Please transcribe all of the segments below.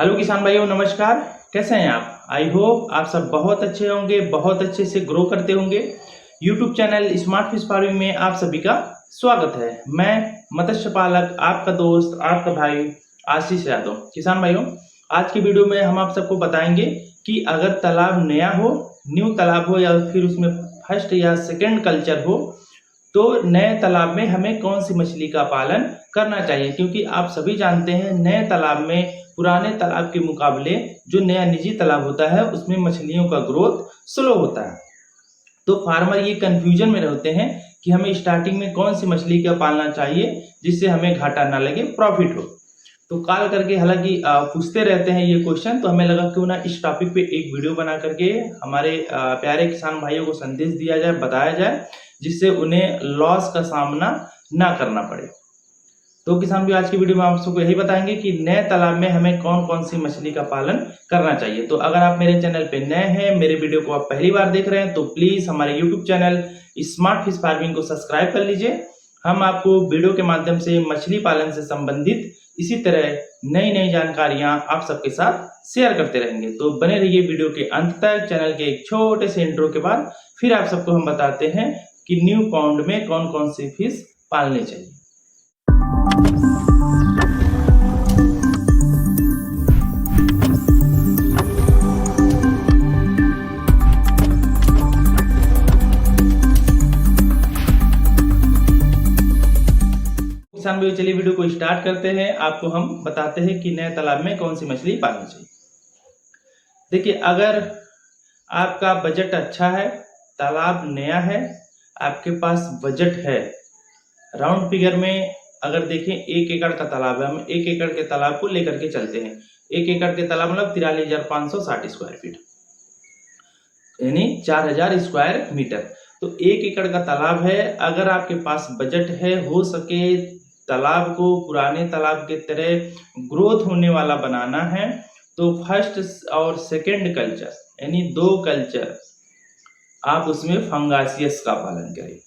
Hello किसान भाइयों, नमस्कार। कैसे हैं आप? आई होप आप सब बहुत अच्छे होंगे, बहुत अच्छे से ग्रो करते होंगे। YouTube channel smart fish farming में आप सभी का स्वागत है। मैं मत्स्य पालक, आपका दोस्त, आपका भाई आशीष यादव। किसान भाइयों, आज की वीडियो में हम आप सबको बताएंगे कि अगर तालाब नया हो, न्यू तालाब हो या फिर उसमें फर्स्ट या सेकेंड कल्चर हो, तो नए तालाब में हमें कौन सी मछली का पालन करना चाहिए। क्योंकि आप सभी जानते हैं नए तालाब में पुराने तालाब के मुकाबले जो नया निजी तालाब होता है उसमें मछलियों का ग्रोथ स्लो होता है। तो फार्मर ये कंफ्यूजन में रहते हैं कि हमें स्टार्टिंग में कौन सी मछली का पालना चाहिए जिससे हमें घाटा ना लगे, प्रॉफिट हो। तो कॉल करके हालांकि पूछते रहते हैं ये क्वेश्चन, तो हमें लगा क्यों ना इस टॉपिक पे एक वीडियो बना करके हमारे प्यारे किसान भाइयों को संदेश दिया जाए, बताया जाए, जिससे उन्हें लॉस का सामना ना करना पड़े। तो किसान भी आज की वीडियो में आप सबको यही बताएंगे कि नए तालाब में हमें कौन कौन सी मछली का पालन करना चाहिए। तो अगर आप मेरे चैनल पे नए हैं, मेरे वीडियो को आप पहली बार देख रहे हैं, तो प्लीज हमारे YouTube channel smart fish farming को सब्सक्राइब कर लीजिए। हम आपको वीडियो के माध्यम से मछली पालन से संबंधित इसी तरह नई नई जानकारियां आप सबके साथ शेयर करते रहेंगे। तो बने रहिए वीडियो के अंत तक। चैनल के एक छोटे से इंट्रो के बाद फिर आप सबको हम बताते हैं कि न्यू पॉन्ड में कौन कौन सी फिश पालनी चाहिए। किसान भाई, चलिए वीडियो को स्टार्ट करते हैं। आपको हम बताते हैं कि नए तालाब में कौन सी मछली पालनी चाहिए। देखिए, अगर आपका बजट अच्छा है, तालाब नया है, आपके पास बजट है, राउंड फिगर में अगर देखें 1 एकड़ का तालाब है, हम 1 एकड़ के तालाब को लेकर के चलते हैं। 1 एकड़ के तालाब मतलब 43,560 स्क्वायर फीट, यानी 4,000 स्क्वायर मीटर। तो 1 एकड़ का तालाब है। अगर आपके पास बजट है, हो सके तालाब को पुराने तालाब के तरह ग्रोथ होने वाला बनाना है, तो फर्स्ट और सेकेंड कल्चर यानी 2 कल्चर आप उसमें फंगासियस का पालन करें।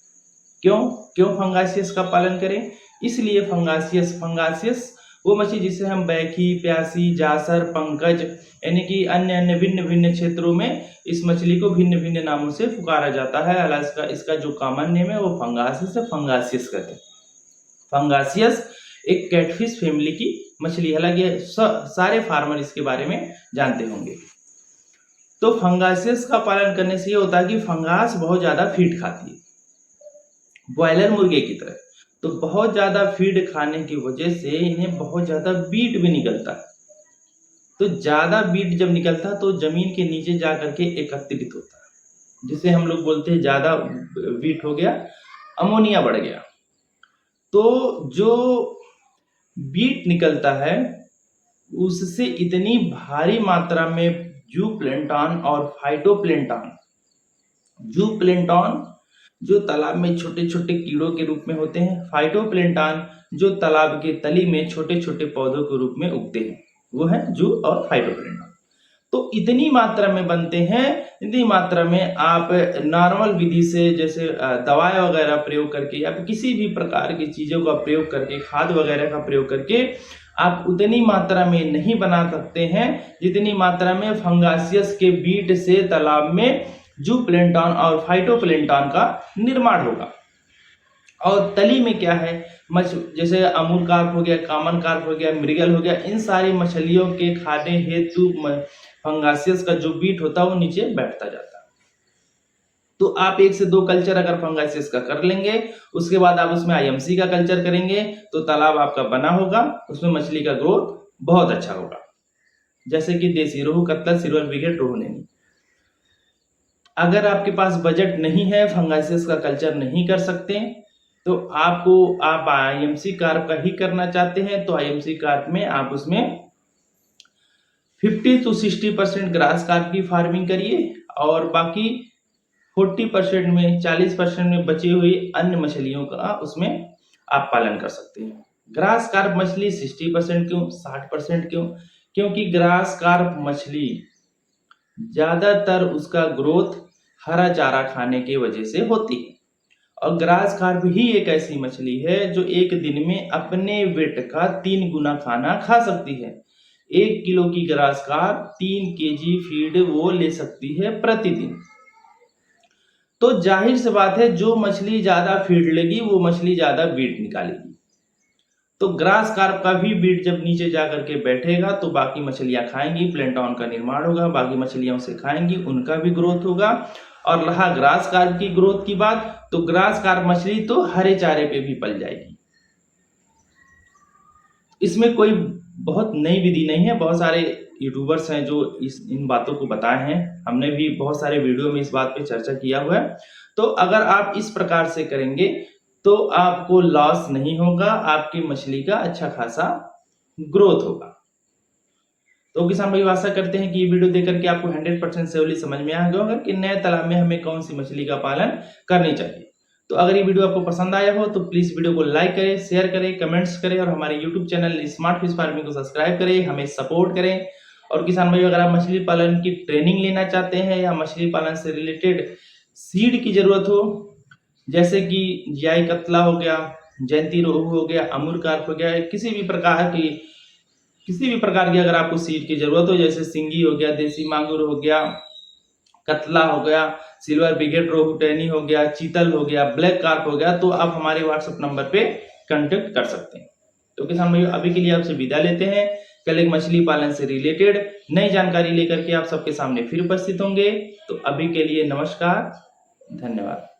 क्यों फंगासियस का पालन करें? इसलिए फंगासियस वो मछली जिसे हम बैखी, प्यासी, जासर, पंकज यानी कि अन्य अन्य भिन्न भिन्न क्षेत्रों में इस मछली को भिन्न भिन्न नामों से पुकारा जाता है। हालांकि इसका जो कॉमन नेम है वो फंगासियस है, फंगासियस कहते हैं। फंगासियस एक कैटफिश फैमिली की मछली, हालांकि सारे फार्मर इसके बारे में जानते होंगे। तो फंगासियस का पालन करने से ये होता है कि फंगास बहुत ज्यादा फीड खाती है, ब्रॉयलर मुर्गे की तरह। तो बहुत ज्यादा फीड खाने की वजह से इन्हें बहुत ज्यादा बीट भी निकलता है। तो ज्यादा बीट जब निकलता है तो जमीन के नीचे जा करके एकत्रित होता है, जिसे हम लोग बोलते हैं ज्यादा बीट हो गया, अमोनिया बढ़ गया। तो जो बीट निकलता है उससे इतनी भारी मात्रा में जूप्लेंटॉन और फाइटोप्लेंटॉन, जूप्लेंटॉन जो तालाब में छोटे छोटे कीड़ों के रूप में होते हैं, फाइटोप्लेंटॉन जो तालाब के तली में छोटे छोटे पौधों के रूप में उगते हैं, वो है जू और फाइटोप्लेंटॉन। तो इतनी मात्रा में बनते हैं, इतनी मात्रा में आप नॉर्मल विधि से जैसे दवाई वगैरह प्रयोग करके या फिर किसी भी प्रकार की चीजों का प्रयोग करके, खाद वगैरह का प्रयोग करके आप उतनी मात्रा में नहीं बना सकते हैं जितनी मात्रा में फंगासियस के बीट से तालाब में जूप्लेंटॉन और फाइटोप्लेंटॉन का निर्माण होगा। और तली में क्या है, जैसे अमूल कार्प हो गया, कॉमन कार्प हो गया, मृगल हो गया, इन सारी मछलियों के खाने हेतु फंगासियस का जो बीट होता है वो नीचे बैठता जाता है। तो आप 1 से 2 कल्चर अगर फंगासियस का कर लेंगे, उसके बाद आप उसमें आईएमसी का कल्चर करेंगे, तो तालाब आपका बना होगा, उसमें मछली का ग्रोथ बहुत अच्छा होगा। जैसे कि देसी रोहू, कतला, सिल्वर ब्रिगेड, रोहू नैनी। अगर आपके पास बजट नहीं है, फंगासियस का कल्चर नहीं कर सकते, तो आप आईएमसी कार्प का ही करना चाहते हैं, तो आईएमसी कार्प में आप उसमें 50 to 60% ग्रास कार्प की फार्मिंग करिए और बाकी 40% में 40% में बची हुई अन्य मछलियों का उसमें आप पालन कर सकते हैं। ग्रास कार्प मछली 60% क्यों, 60% क्यों? क्योंकि ग्रास कार्प मछली ज्यादातर उसका ग्रोथ हरा चारा खाने की वजह से होती है। और ग्रास कार्प ही एक ऐसी मछली है जो एक दिन में अपने वेट का 3 गुना खाना खा सकती है। 1 किलो की ग्रास कार्प 3 केजी फीड वो ले सकती है प्रतिदिन। तो जाहिर सी बात है, जो मछली ज्यादा फीड लेगी वो मछली ज्यादा बीट निकालेगी। तो ग्रास कार्प का भी बीट जब नीचे जाकर के बैठेगा तो बाकी मछलियां खाएंगी, प्लैंटन का निर्माण होगा, बाकी मछलियां उसे खाएंगी, उनका भी ग्रोथ होगा। और रहा ग्रास कार्प की ग्रोथ की बात, तो ग्रास कार्प मछली तो हरे चारे पे भी पल जाएगी। इसमें कोई बहुत नई विधि नहीं है, बहुत सारे यूट्यूबर्स हैं जो इन बातों को बताए हैं, हमने भी बहुत सारे वीडियो में इस बात पे चर्चा किया हुआ है। तो अगर आप इस प्रकार से करेंगे तो आपको लॉस नहीं होगा, आपकी मछली का अच्छा खासा ग्रोथ होगा। तो किसान भाई आशा करते हैं कि ये वीडियो देख करके आपको 100% सेवली समझ में आ गया होगा कि नए तालाब में हमें कौन सी मछली का पालन करनी चाहिए। तो अगर ये वीडियो आपको पसंद आया हो तो प्लीज वीडियो को लाइक करें, शेयर करें, कमेंट्स करें और हमारे YouTube channel smart fish farming को सब्सक्राइब करें, हमें सपोर्ट करें। और किसान भाई अगर आप मछली पालन की ट्रेनिंग लेना चाहते हैं या मछली पालन से रिलेटेड सीड की जरूरत हो, जैसे कि जियाई कतला हो गया, जयंती रोहू हो गया, अमूर कार्प हो गया, किसी भी प्रकार की अगर आपको सीड की जरूरत हो, जैसे सिंगी हो गया, देसी मांगुर हो गया, कतला हो गया, सिल्वर बिगेट रोहू टैनी हो गया, चीतल हो गया, ब्लैक कार्प हो गया, तो आप हमारे व्हाट्सएप नंबर पे कांटेक्ट कर सकते हैं। तो किसान भाइयों अभी के लिए आपसे विदा लेते हैं। कल एक मछली पालन से रिलेटेड नई जानकारी लेकर के आप सबके सामने फिर उपस्थित होंगे। तो अभी के लिए नमस्कार, धन्यवाद।